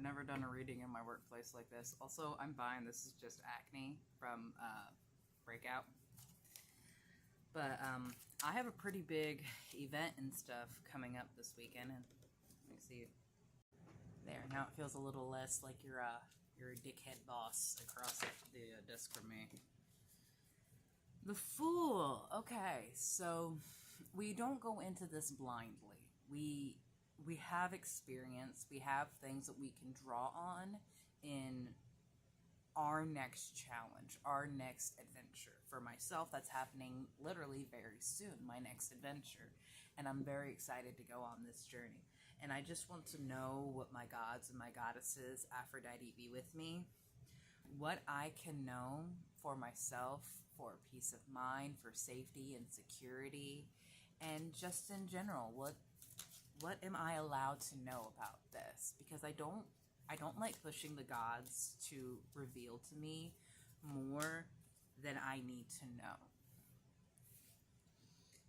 I've never done a reading in my workplace like this. Also, I'm fine. This is just acne from Breakout. But I have a pretty big event and stuff coming up this weekend. And let me see. There, now it feels a little less like you're a dickhead boss across the desk from me. The Fool. Okay, so we don't go into this blindly. We have experience. We have things that we can draw on in our next challenge, our next adventure. For myself, that's happening literally very soon, my next adventure. And I'm very excited to go on this journey. And I just want to know what my gods and my goddesses, Aphrodite, be with me. What I can know for myself, for peace of mind, for safety and security, and just in general, what am I allowed to know about this? Because I don't like pushing the gods to reveal to me more than I need to know.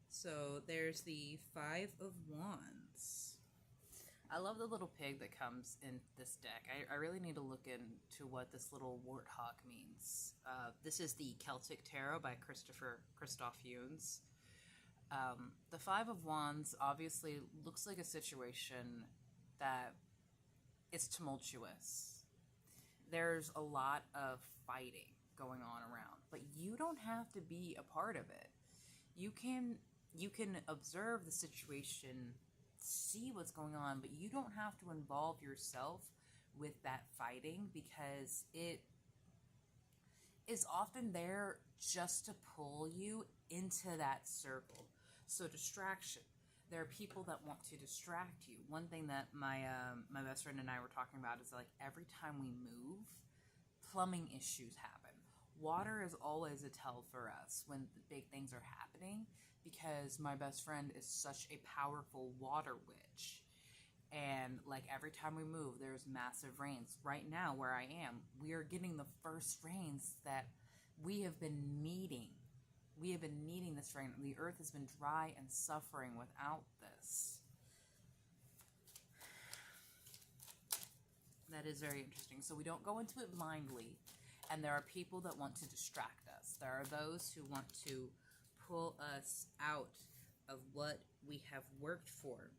So there's the Five of Wands. I love the little pig that comes in this deck. I really need to look into what this little warthog means. This is the Celtic Tarot by Christoph Yunes. The Five of Wands obviously looks like a situation that is tumultuous. There's a lot of fighting going on around, but you don't have to be a part of it. You can observe the situation, see what's going on, but you don't have to involve yourself with that fighting, because it is often there just to pull you into that circle. So distraction. There are people that want to distract you. One thing that my best friend and I were talking about is, like, every time we move, plumbing issues happen. Water is always a tell for us when the big things are happening, because my best friend is such a powerful water witch. And, like, every time we move, there's massive rains. Right now, where I am, we are getting the first rains that we have been needing. We have been needing this rain. The earth has been dry and suffering without this. That is very interesting. So we don't go into it blindly. And there are people that want to distract us. There are those who want to pull us out of what we have worked for.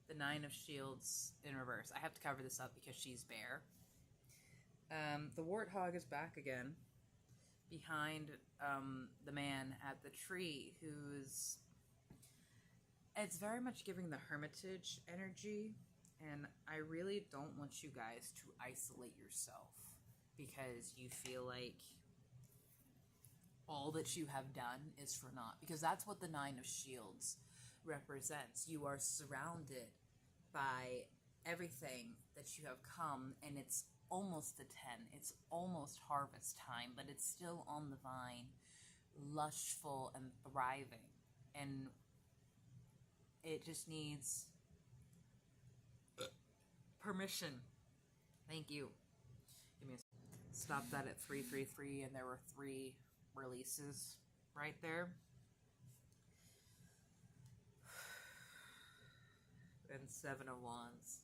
The Nine of Shields in reverse. I have to cover this up because she's bare. The warthog is back again, behind the man at the tree, who's... It's very much giving the hermitage energy, and I really don't want you guys to isolate yourself because you feel like all that you have done is for naught, because that's what the Nine of Shields represents. You are surrounded by everything that you have come, and it's almost the 10. It's almost harvest time, but it's still on the vine, lushful and thriving. And it just needs permission. Thank you. Give me a... Stop that at 333, and there were 3 releases right there. And 7 of Wands.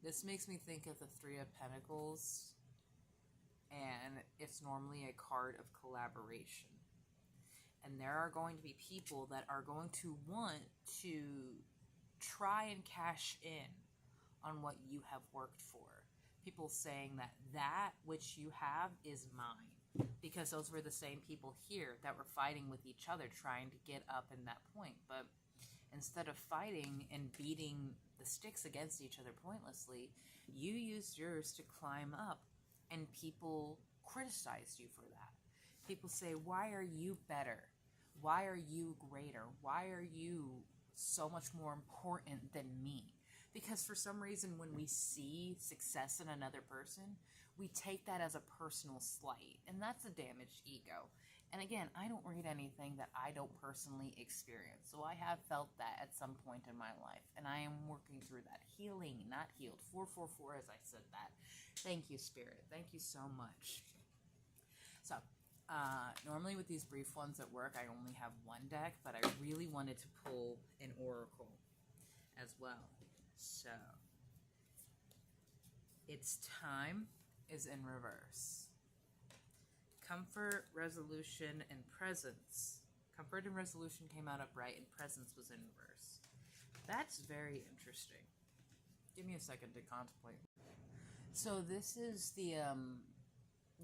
This makes me think of the 3 of Pentacles, and it's normally a card of collaboration. And there are going to be people that are going to want to try and cash in on what you have worked for. People saying that that which you have is mine, because those were the same people here that were fighting with each other, trying to get up in that point. But instead of fighting and beating the sticks against each other pointlessly, you used yours to climb up, and people criticized you for that. People say, why are you better? Why are you greater? Why are you so much more important than me? Because for some reason, when we see success in another person, we take that as a personal slight, and that's a damaged ego. And again, I don't read anything that I don't personally experience. So I have felt that at some point in my life, and I am working through that. Healing, not healed. 444, as I said that. Thank you, Spirit. Thank you so much. So, normally with these brief ones at work, I only have one deck, but I really wanted to pull an oracle as well. So, Its time is in reverse. Comfort, resolution, and presence. Comfort and resolution came out upright, and presence was in reverse. That's very interesting. Give me a second to contemplate. So this is the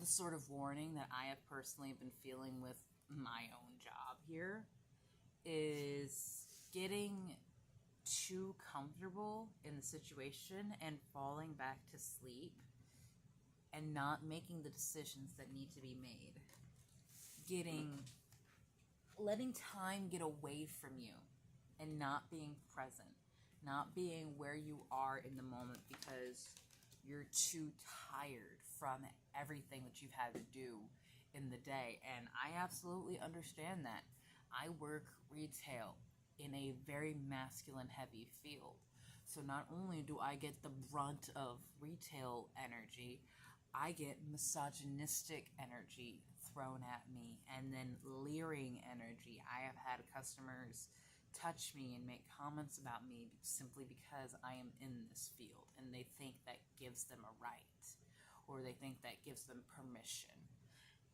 sort of warning that I have personally been feeling with my own job here, is getting too comfortable in the situation and falling back to sleep and not making the decisions that need to be made. Letting time get away from you and not being present, not being where you are in the moment because you're too tired from everything that you've had to do in the day. And I absolutely understand that. I work retail in a very masculine heavy field. So not only do I get the brunt of retail energy, I get misogynistic energy thrown at me, and then leering energy. I have had customers touch me and make comments about me simply because I am in this field, and they think that gives them a right, or they think that gives them permission.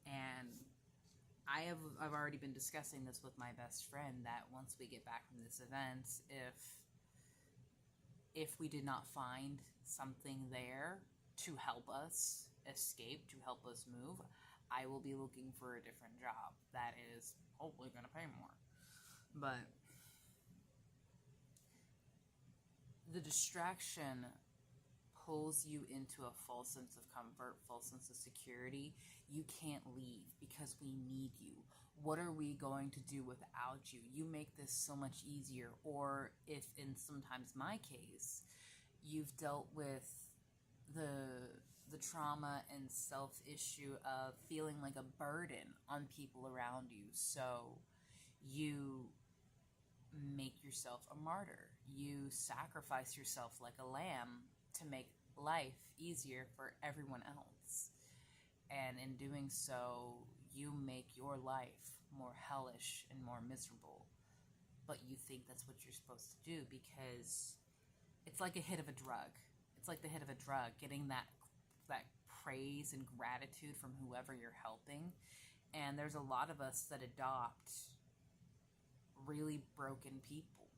And I've already been discussing this with my best friend, that once we get back from this event, if we did not find something there to help us escape, to help us move, I will be looking for a different job that is hopefully going to pay more. But the distraction pulls you into a false sense of comfort, false sense of security. You can't leave because we need you. What are we going to do without you? You make this so much easier. Or if in sometimes my case, you've dealt with the trauma and self-issue of feeling like a burden on people around you. So you make yourself a martyr. You sacrifice yourself like a lamb to make life easier for everyone else. And in doing so, you make your life more hellish and more miserable. But you think that's what you're supposed to do because it's like a hit of a drug. It's like the hit of a drug, getting that praise and gratitude from whoever you're helping. And there's a lot of us that adopt really broken people.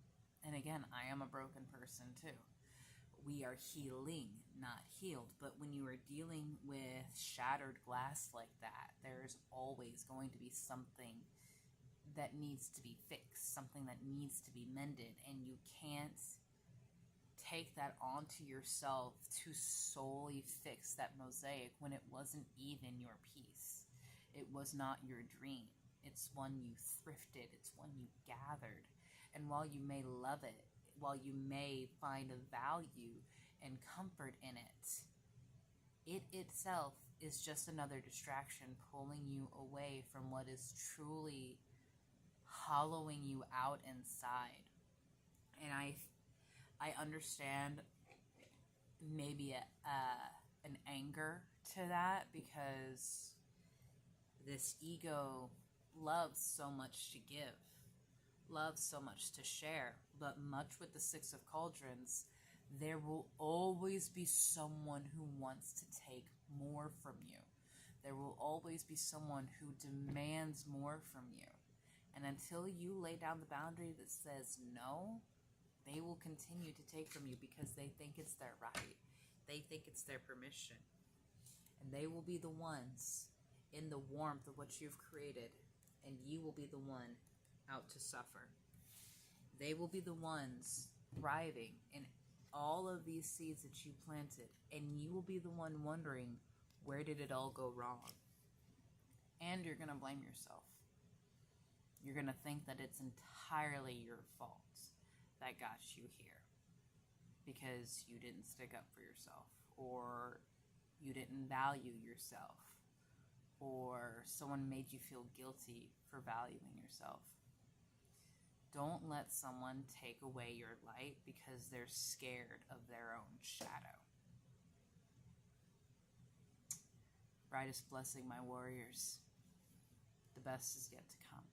And again, I am a broken person too. We are healing, not healed. But when you are dealing with shattered glass like that, there's always going to be something that needs to be fixed, something that needs to be mended. And you can't take that onto yourself to solely fix that mosaic when it wasn't even your piece. It was not your dream. It's one you thrifted. It's one you gathered. And while you may love it, while you may find a value and comfort in it, it itself is just another distraction pulling you away from what is truly hollowing you out inside. And I understand maybe an anger to that, because this ego loves so much to give, loves so much to share. But much with the Six of Cauldrons, there will always be someone who wants to take more from you. There will always be someone who demands more from you. And until you lay down the boundary that says no, they will continue to take from you because they think it's their right. They think it's their permission. And they will be the ones in the warmth of what you've created, and you will be the one out to suffer. They will be the ones thriving in all of these seeds that you planted, and you will be the one wondering, where did it all go wrong? And you're going to blame yourself. You're going to think that it's entirely your fault that got you here because you didn't stick up for yourself, or you didn't value yourself, or someone made you feel guilty for valuing yourself. Don't let someone take away your light because they're scared of their own shadow. Brightest blessing, my warriors. The best is yet to come.